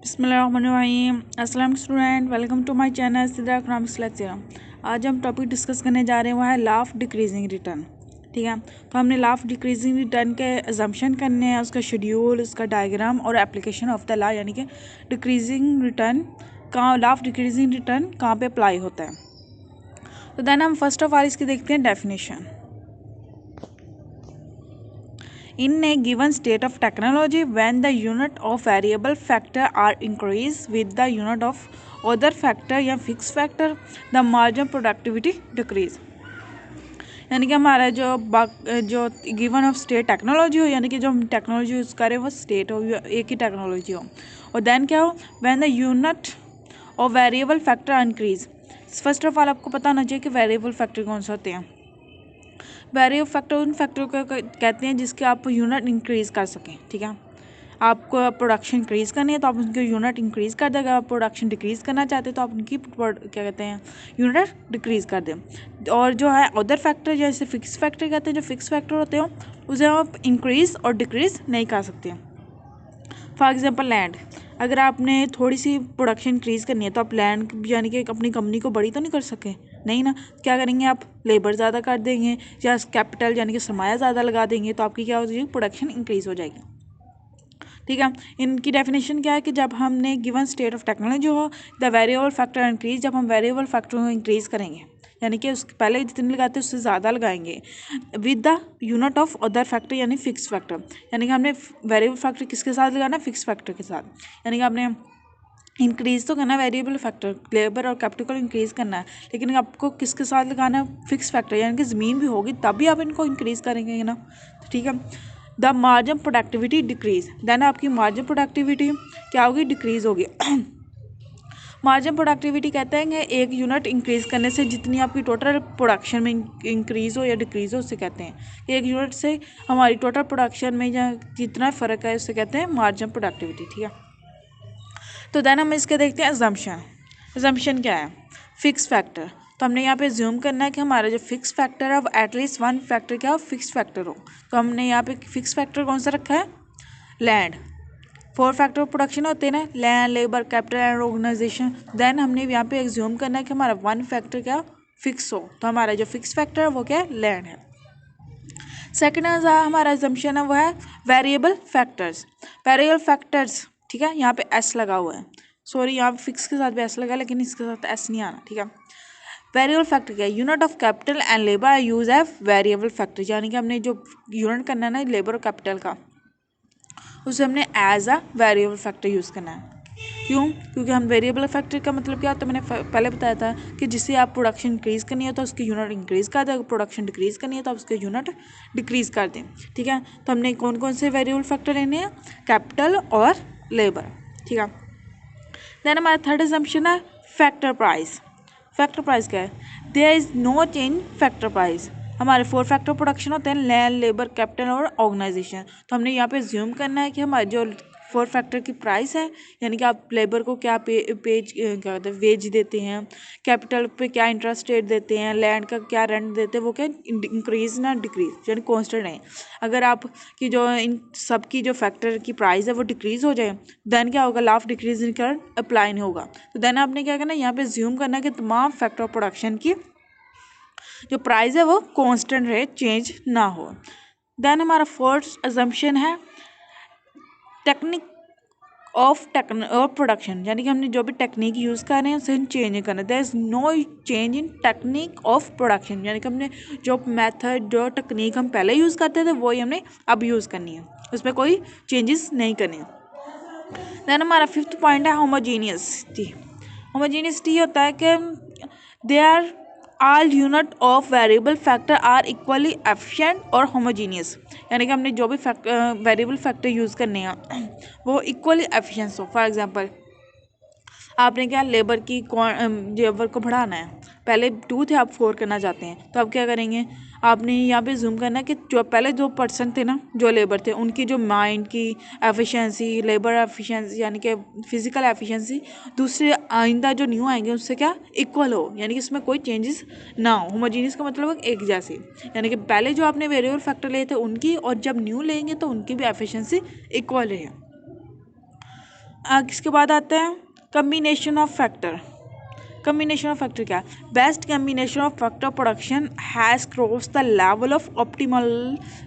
बिस्मिल्लाहिर्रहमानिर्रहीम। अस्सलाम student, welcome to my channel Sidra economics lecture. आज हम टॉपिक डिस्कस करने जा रहे हैं वो है लॉ ऑफ डिक्रीजिंग रिटर्न। ठीक है, तो हमने लॉ ऑफ डिक्रीजिंग रिटर्न के अजम्पशन करने हैं, उसका शेड्यूल, उसका डायग्राम और एप्लीकेशन ऑफ द लॉ, यानी कि डिक्रीजिंग रिटर्न कहाँ, लॉ ऑफ डिक्रीजिंग रिटर्न कहाँ पे अप्लाई होता है। तो देन हम फर्स्ट ऑफ ऑल इसकी देखते हैं definition. In a given state of technology, when the unit of variable factor are increased with the unit of other factor या fixed factor, the margin productivity decrease। यानी कि हमारा जो given of state technology हो, यानी कि जो हम टेक्नोलॉजी यूज़ करें वो स्टेट हो, एक ही टेक्नोलॉजी हो, और देन क्या हो, when the unit of variable factor increase. First of all आपको पता होना चाहिए कि वेरिएबल फैक्टर कौन से होते हैं। वेरिएबल फैक्टर उन फैक्टर को कहते हैं जिसके आप यूनिट इंक्रीज़ कर सकें। ठीक है, आपको प्रोडक्शन इंक्रीज़ करनी है तो आप उनके यूनिट इंक्रीज़ कर दें, अगर आप प्रोडक्शन डिक्रीज़ करना चाहते हैं तो आप उनकी क्या कहते हैं यूनिट डिक्रीज़ कर दें। और जो है अदर फैक्टर जैसे फिक्स फैक्टर कहते हैं, जो फिक्स फैक्टर होते हैं उसे आप इंक्रीज़ और डिक्रीज़ नहीं कर सकते। फॉर एग्जांपल लैंड, अगर आपने थोड़ी सी प्रोडक्शन इंक्रीज़ करनी है तो आप लैंड यानी कि अपनी कंपनी को बड़ी तो नहीं कर सके, नहीं ना। क्या करेंगे आप, लेबर ज़्यादा कर देंगे या कैपिटल यानी कि सरमाया ज़्यादा लगा देंगे, तो आपकी क्या हो जाएगी, प्रोडक्शन इंक्रीज़ हो जाएगी। ठीक है, इनकी डेफिनेशन क्या है कि जब हमने गिवन स्टेट ऑफ टेक्नोलॉजी हो द वेरिएबल फैक्टर इंक्रीज, जब हम वेरिएबल फैक्टर को इंक्रीज़ करेंगे यानी कि उसके पहले जितने लगाते हैं उससे ज़्यादा लगाएंगे with the unit of other factor यानी फिक्स फैक्टर, यानी कि हमने वेरिएबल फैक्टर किसके साथ लगाना, फिक्स फैक्टर के साथ। यानी कि आपने इंक्रीज़ तो करना है वेरिएबल फैक्टर, लेबर और कैपिटल को इंक्रीज़ करना है, लेकिन आपको किसके साथ लगाना है, फिक्स फैक्टर, यानी कि ज़मीन भी होगी तभी आप इनको इंक्रीज़ करेंगे ना। तो ठीक है, the margin productivity decrease, then आपकी मार्जिन प्रोडक्टिविटी क्या होगी, डिक्रीज़ होगी। मार्जिन प्रोडक्टिविटी कहते हैं कि एक यूनिट इंक्रीज़ करने से जितनी आपकी टोटल प्रोडक्शन में इंक्रीज़ हो या डिक्रीज़ हो, उससे कहते हैं कि एक यूनिट से हमारी टोटल प्रोडक्शन में या जितना फ़र्क है उससे कहते हैं मार्जिन प्रोडक्टिविटी। ठीक है, तो देन हम इसके देखते हैं अजम्पशन। अजम्पशन क्या है, फिक्स फैक्टर। तो हमने यहाँ पे ज्यूम करना है कि हमारा जो फिक्स फैक्टर है वो एटलीस्ट वन फैक्टर क्या हो, फिक्स फैक्टर हो। तो हमने यहाँ पे फिक्स फैक्टर कौन सा रखा है, लैंड। 4 फैक्टर ऑफ प्रोडक्शन होते हैं ना, land, labour, capital and organisation. Then हमने यहाँ पे एज्यूम करना है कि हमारा वन फैक्टर क्या फिक्स हो, तो हमारा जो फिक्स फैक्टर है वो क्या है, लैंड है। सेकेंड हमारा एजम्पशन है वो है वेरिएबल फैक्टर्स। वेरिएबल फैक्टर्स, ठीक है, यहाँ पे एस लगा हुआ है, सॉरी यहाँ पे फिक्स के साथ भी एस लगा लेकिन इसके साथ एस नहीं आना। ठीक है, वेरिएबल फैक्टर क्या है, unit of capital and labour I use एव वेरिएबल फैक्टर, यानी कि हमने जो यूनिट करना है ना लेबर और कैपिटल का, उसे हमने as a variable factor use करना है। क्यों, क्योंकि हम वेरिएबल फैक्टर का मतलब क्या होता है, मैंने पहले बताया था कि जिससे आप प्रोडक्शन इंक्रीज़ करनी है तो उसकी यूनिट इंक्रीज़ कर दें, अगर प्रोडक्शन डिक्रीज़ करनी है तो आप उसके यूनिट डिक्रीज़ कर दें। ठीक है, तो हमने कौन कौन से वेरिएबल फैक्टर लेने हैं, कैपिटल और लेबर। ठीक है, देन हमारा थर्ड असम्पशन है फैक्टर प्राइस। फैक्टर प्राइस क्या है, there is no change factor price. हमारे 4 फैक्टर प्रोडक्शन होते हैं, लैंड, लेबर, कैपिटल और ऑर्गेनाइजेशन। तो हमने यहाँ पे ज्यूम करना है कि हमारे जो 4 फैक्टर की प्राइस है, यानी कि आप लेबर को क्या क्या कहते हैं वेज देते हैं, कैपिटल पे क्या इंटरेस्ट रेट देते हैं, लैंड का क्या रेंट देते हैं, वो क्या इंक्रीज ना डिक्रीज यानी कॉन्स्टेंट है। अगर आप की जो इन सब की जो फैक्टर की प्राइस है वो डिक्रीज हो जाए, देन क्या होगा, law of decrease in current apply नहीं होगा। तो देन आपने क्या करना है, यहाँ पे ज्यूम करना है कि तमाम फैक्टर ऑफ प्रोडक्शन की जो प्राइस है वो कांस्टेंट रहे, चेंज ना हो। देन हमारा फोर्थ अजम्पशन है टेक्निक ऑफ प्रोडक्शन, यानी कि हमने जो भी टेक्निक यूज़ कर रहे हैं उसे हम चेंज नहीं करना। There is no change in technique of production, यानी कि हमने जो मेथड जो टेक्निक हम पहले यूज़ करते थे वही हमने अब यूज़ करनी है, उसमें कोई चेंजेस नहीं करने। देन हमारा फिफ्थ पॉइंट है होमोजीनियसिटी। होमोजीनियसिटी होता है कि they are all unit of variable factor are equally efficient और होमोजीनियस, यानी कि हमने जो भी वेरिएबल फैक्टर यूज़ करने हैं वो इक्वली एफिशिएंट हो। फॉर एग्जांपल आपने क्या लेबर की लेबर को बढ़ाना है, पहले 2 थे आप 4 करना चाहते हैं, तो आप क्या करेंगे, आपने यहाँ पे जूम करना है कि जो पहले 2 पर्सन थे ना जो लेबर थे उनकी जो माइंड की एफिशिएंसी, लेबर एफिशिएंसी यानी कि फिजिकल एफिशिएंसी दूसरे आइंदा जो न्यू आएंगे उससे क्या इक्वल हो, यानी कि इसमें कोई चेंजेस ना हो। होमोजीनियस का मतलब एक जैसी, यानी कि पहले जो आपने वेरिएबल फैक्टर लिए थे उनकी और जब न्यू लेंगे तो उनकी भी एफिशिएंसी इक्वल रहे। इसके बाद आते हैं combination of factor. Combination of factor क्या है? Best combination of factor production has cross the level of optimal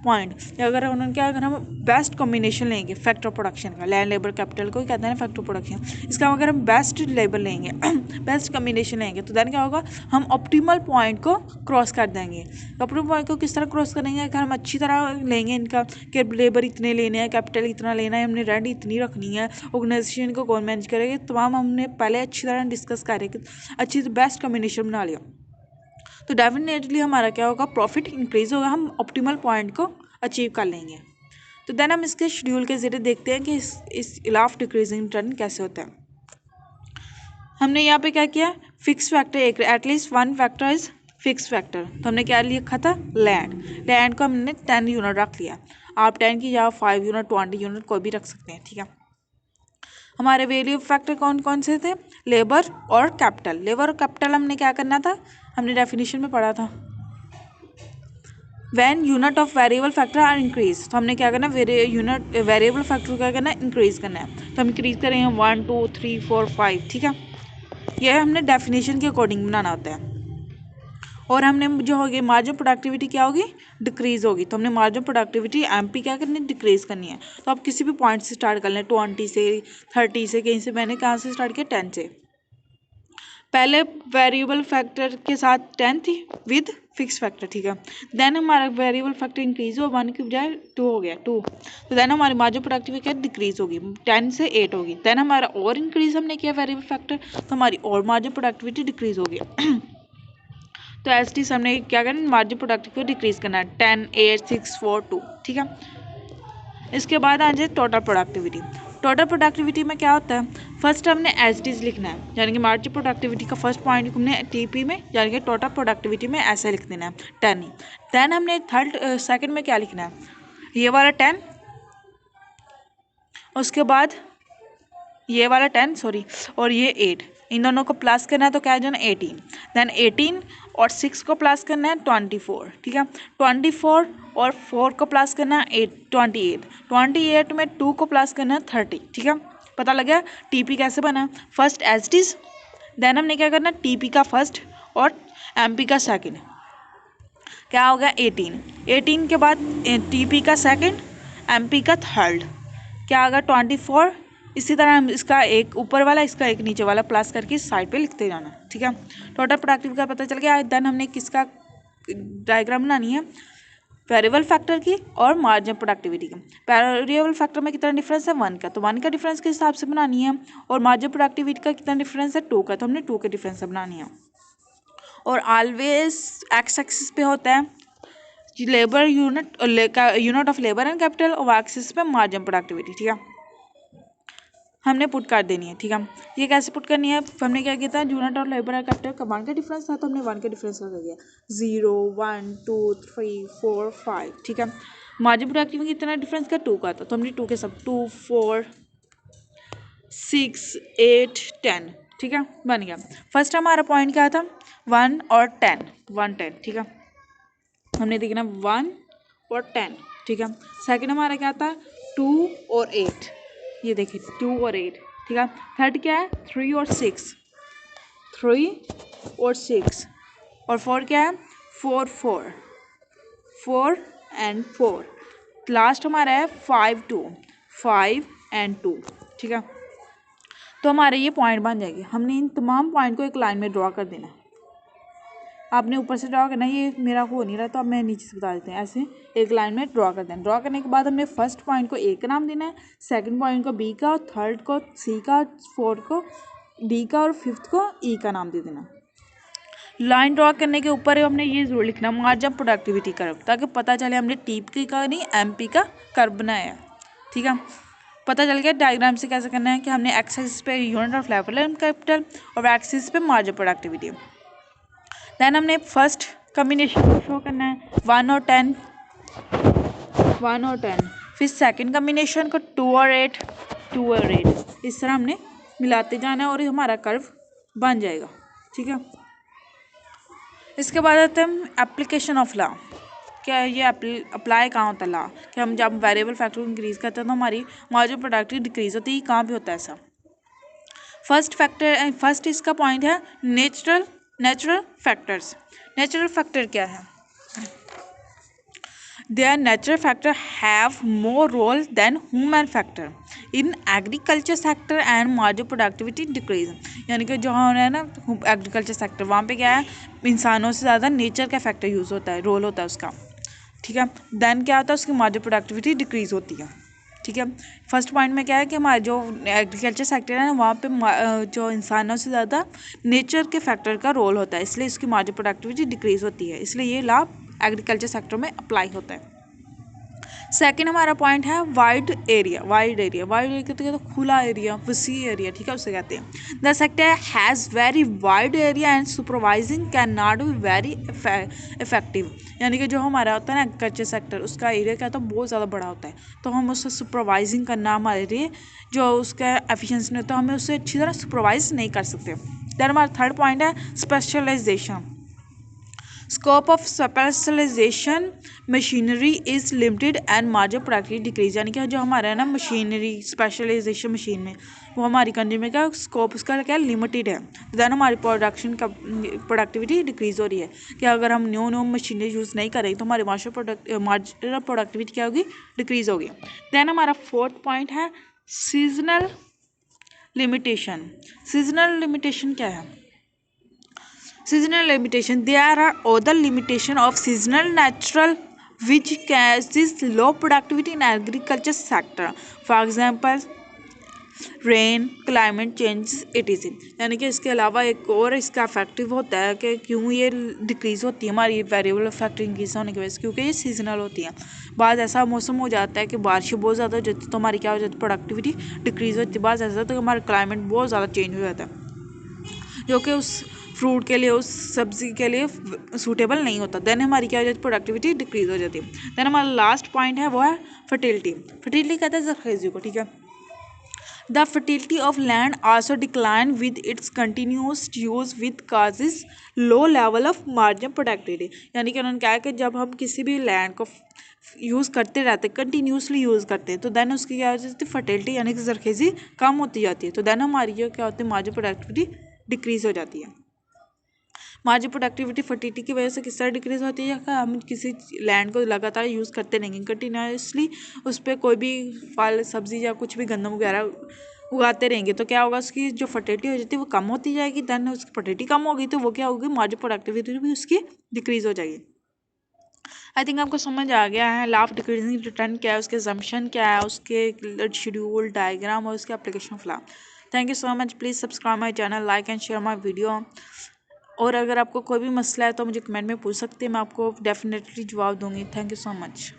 point. अगर उन्होंने क्या, अगर हम बेस्ट कम्बिनेशन लेंगे फैक्टर प्रोडक्शन का, लैंड लेबर कैपिटल को ही कहते हैं फैक्टर प्रोडक्शन, इसका अगर हम बेस्ट लेबर लेंगे बेस्ट कम्बिनेशन लेंगे तो देन क्या होगा, हम ऑप्टिमल पॉइंट को क्रॉस कर देंगे। ऑप्टिमल पॉइंट को किस तरह क्रॉस करेंगे? अगर हम अच्छी तरह लेंगे इनका कि लेबर इतने लेने हैं, कैपिटल इतना लेना है, हमने रेंट इतनी रखनी है, ऑर्गेनाइजेशन को कौन मैनेज करेगा, तमाम हमने पहले अच्छी तरह डिस्कस करें, अच्छी से बेस्ट कम्बिनेशन बना लिया तो डेफिनेटली हमारा क्या होगा, प्रॉफिट इंक्रीज होगा, हम ऑप्टिमल पॉइंट को अचीव कर लेंगे। तो देन हम इसके शेड्यूल के जरिए देखते हैं कि इस इलाफ डिक्रीजिंग ट्रेंड कैसे होता है। हमने यहाँ पे क्या किया, फिक्स फैक्टर एक, at least one factor is fix factor, तो हमने क्या लिखा था, लैंड को हमने 10 यूनिट रख लिया। आप 10 की या 5 यूनिट 20 यूनिट कोई भी रख सकते हैं, ठीक है। हमारे वैल्यू फैक्टर कौन कौन से थे, लेबर और कैपिटल। लेबर और कैपिटल हमने क्या करना था, हमने डेफिनेशन में पढ़ा था, when unit of variable factor are increase, तो हमने क्या करना, यूनिट वेरिएबल फैक्टर को क्या करना है, इंक्रीज करना है, तो हम इंक्रीज करेंगे 1 2 3 4 5, ठीक है। यह हमने डेफिनेशन के अकॉर्डिंग बनाना होता है। और हमने जो होगी मार्जिन प्रोडक्टिविटी क्या होगी, डिक्रीज होगी, तो हमने मार्जिन प्रोडक्टिविटी एमपी क्या करनी है, डिक्रीज करनी है। तो आप किसी भी पॉइंट से स्टार्ट कर लें, 20 से 30 से, कहीं से, मैंने कहाँ से स्टार्ट किया, 10 से। पहले वेरिएबल फैक्टर के साथ 10 थी विद फिक्स फैक्टर, ठीक है। देन हमारा वेरिएबल फैक्टर इंक्रीज हुआ, 1 की बजाय 2 हो गया, 2, तो देन हमारी मार्जिन प्रोडक्टिविटी क्या डिक्रीज होगी, 10 से 8 होगी। देन हमारा और इंक्रीज हमने किया वेरिएबल फैक्टर, तो हमारी और मार्जिन प्रोडक्टिविटी डिक्रीज होगी। तो एस टी हमने क्या करना, मार्जिन प्रोडक्टिविटी को डिक्रीज करना है, 10 8 6 4 2, ठीक है। इसके बाद आ जाए टोटल प्रोडक्टिविटी। टोटल प्रोडक्टिविटी में क्या होता है, फर्स्ट हमने एस टीज लिखना है, यानी कि मार्जिन प्रोडक्टिविटी का फर्स्ट पॉइंट हमने टीपी में, यानी कि टोटल प्रोडक्टिविटी में ऐसे लिख देना है 10 ही। देन हमने सेकंड में क्या लिखना है, ये वाला 10, उसके बाद ये वाला 10 सॉरी, और ये 8, इन दोनों को प्लस करना है तो क्या है जाना 18। देन 18 और 6 को प्लस करना है 24, ठीक है। 24 और 4 को प्लस करना है 28 में 2 को प्लस करना है 30, ठीक है। पता लग गया टीपी कैसे बना, first as it is, then हमने क्या करना, टीपी का फर्स्ट और एमपी का सेकंड, क्या हो गया 18 के बाद टीपी का सेकंड, एमपी का थर्ड, क्या आ गया 24। इसी तरह हम इसका एक ऊपर वाला, इसका एक नीचे वाला प्लस करके साइड पे लिखते जाना, ठीक है। टोटल प्रोडक्टिविटी का पता चल गया। देन हमने किसका डायग्राम बनानी है, वेरिएबल फैक्टर की और मार्जिन प्रोडक्टिविटी की। वेरिएबल फैक्टर में कितना डिफरेंस है, 1 का, तो 1 का डिफरेंस के हिसाब से बनानी है। और मार्जिन प्रोडक्टिविटी का कितना डिफरेंस है, 2 का, तो हमने 2 के डिफरेंस से बनानी है। और ऑलवेज एक्स एक्सिस पे होता है labour unit of labour and capital, और वाई एक्सिस पे मार्जिन प्रोडक्टिविटी, ठीक है। हमने पुट कर देनी है, ठीक है। ये कैसे पुट करनी है, हमने क्या किया था, यूनिट और लेबर एंड कैपिटल का 1 का डिफरेंस था, तो हमने 1 का डिफरेंस कर दिया, 0 1 2 3 4 5, ठीक है। मार्जिन प्रोडक्टिविटी कितना डिफरेंस का, 2 का था, तो हमने 2 के सब 2 4 6 8 10, ठीक है, बन गया। फर्स्ट हमारा पॉइंट क्या था, 1 और 10, 1 10, ठीक है। हमने देखना 1 और 10, ठीक है। सेकंड हमारा क्या था, 2 और 8, ये देखिए 2 और 8, ठीक है। थर्ड क्या है, 3 और 6, 3 और 6, और 4 क्या है, 4 4 4 एंड 4, लास्ट हमारा है 5 2 5 एंड 2, ठीक है। तो हमारे ये पॉइंट बन जाएंगे। हमने इन तमाम पॉइंट को एक लाइन में ड्रॉ कर देना है। आपने ऊपर से ड्रॉ करना है, ये मेरा हो नहीं रहा तो अब मैं नीचे से बता देते हैं, ऐसे एक लाइन में ड्रॉ कर दें। ड्रॉ करने के बाद हमने फर्स्ट पॉइंट को ए का नाम देना है, सेकंड पॉइंट को बी का, थर्ड को सी का, फोर्थ को डी का और फिफ्थ को ई का नाम दे देना। लाइन ड्रॉ करने के ऊपर हमने ये जरूर लिखना मार्जिन प्रोडक्टिविटी कर्व, ताकि पता चले हमने टीपी का नहीं एमपी का कर्व बनाया है, ठीक है। पता चल गया डायग्राम से कैसे करना है कि हमने एक्स एक्सिस पे unit of labour and capital और वाई एक्सिस पे मार्जिन प्रोडक्टिविटी। देन हमने फर्स्ट कम्बिनेशन शो करना है 1 और 10, 1 और 10, फिर सेकंड कम्बिनेशन को 2 और 8, 2 और 8, इस तरह हमने मिलाते जाना है और हमारा कर्व बन जाएगा, ठीक है। इसके बाद आते हैं एप्लीकेशन ऑफ लॉ। क्या ये अप्लाई कहाँ होता है लॉ कि हम जब वेरिएबल फैक्टर को इंक्रीज करते हैं तो हमारी मार्जिनल प्रोडक्टिविटी डिक्रीज होती है, कहाँ पे होता है ऐसा? फर्स्ट इसका पॉइंट है नेचुरल फैक्टर्स। नेचुरल फैक्टर क्या है? Their natural factor have more role than human factor in agriculture sector and marginal productivity decrease। यानी कि जो है ना एग्रीकल्चर सेक्टर, वहाँ पे क्या है, इंसानों से ज़्यादा नेचर का फैक्टर यूज़ होता है, रोल होता है उसका, ठीक है। देन क्या होता है, उसकी मार्जिनल प्रोडक्टिविटी डिक्रीज होती है, ठीक है। फर्स्ट पॉइंट में क्या है कि हमारे जो एग्रीकल्चर सेक्टर है ना, वहाँ पे जो इंसानों से ज़्यादा नेचर के फैक्टर का रोल होता है, इसलिए इसकी मार्जिनल प्रोडक्टिविटी डिक्रीज होती है, इसलिए ये लाभ एग्रीकल्चर सेक्टर में अप्लाई होता है। सेकेंड हमारा पॉइंट है वाइड एरिया कहते हैं तो खुला एरिया, वसी एरिया, ठीक है, उसे कहते हैं। The sector has very wide area and supervising can not be very effective. यानी कि जो हमारा होता है ना एग्रीकल्चर सेक्टर, उसका एरिया क्या होता है, बहुत ज़्यादा बड़ा होता है, तो हम उससे सुपरवाइजिंग करना हमारे लिए जो उसका एफिशिएंसी नहीं होता, हमें उससे अच्छी तरह सुपरवाइज नहीं कर सकते। देन हमारा थर्ड पॉइंट है specialisation. Scope of specialisation machinery is limited and marginal productivity decrease. यानी कि जो हमारा है ना मशीनरी स्पेशलाइजेशन मशीन में, वो हमारी कंट्री में क्या स्कोप उसका क्या लिमिटेड है, देन हमारी प्रोडक्शन का प्रोडक्टिविटी डिक्रीज हो रही है कि अगर हम न्यू मशीनरी यूज़ नहीं करें तो हमारी मार्जिनल प्रोडक्टिविटी क्या होगी, डिक्रीज होगी। देन हमारा फोर्थ पॉइंट है सीजनल लिमिटेशन। सीजनल लिमिटेशन क्या है? Seasonal limitation. There are other limitation of seasonal natural which causes low productivity in agriculture sector. For example, rain, climate change etc। यानी कि इसके अलावा एक और इसका इफेक्टिव होता है कि क्यों ये डिक्रीज़ होती है हमारी वेरिएबल फैक्टर इंक्रीज होने की वजह से, क्योंकि ये सीजनल होती है। बाद ऐसा मौसम हो जाता है कि बारिश बहुत ज़्यादा हो जाती है तो हमारी क्या हो जाती है, प्रोडक्टिविटी डिक्रीज़ होती है। बाद ऐसा तो हमारा क्लाइमेट बहुत ज़्यादा चेंज हो जाता है जो कि उस फ्रूट के लिए, उस सब्जी के लिए सूटेबल नहीं होता, देन हमारी क्या हो जाती है, प्रोडक्टिविटी डिक्रीज हो जाती है। देन हमारा लास्ट पॉइंट है वो है फर्टिलिटी। फर्टिलिटी कहते हैं जरखेज़ी को, ठीक है। The fertility of land also decline with its continuous use with causes low level of marginal productivity. यानी कि उन्होंने कहा है कि जब हम किसी भी लैंड को यूज़ करते रहते, कंटिन्यूसली यूज़ करते हैं, तो देन उसकी क्या हो जाती है, फर्टिलिटी यानी कि जरखेज़ी कम होती जाती है, तो देन हमारी क्या होती है, मार्जिनल प्रोडक्टिविटी डिक्रीज हो जाती है। मार्जिनल प्रोडक्टिविटी फर्टिलिटी की वजह से किस तरह डिक्रीज होती है, या हम किसी लैंड को लगातार यूज़ करते रहेंगे, कंटिन्यूसली उस पर कोई भी फल सब्जी या कुछ भी गंदम वगैरह उगाते रहेंगे, तो क्या होगा, उसकी जो फर्टिलिटी हो जाती है वो कम होती जाएगी। देन उसकी फर्टिलिटी कम होगी तो वो क्या होगी, मार्जिनल प्रोडक्टिविटी भी उसकी डिक्रीज हो जाएगी। आई थिंक आपको समझ आ गया है लाभ डिक्रीजिंग रिटर्न क्या है, उसके जम्पशन क्या है, उसके शेड्यूल डायग्राम और उसके application of law. Thank you so much. Please subscribe my channel, like and share my video. और अगर आपको कोई भी मसला है तो मुझे कमेंट में पूछ सकते हैं, मैं आपको डेफिनेटली जवाब दूंगी। Thank you so much.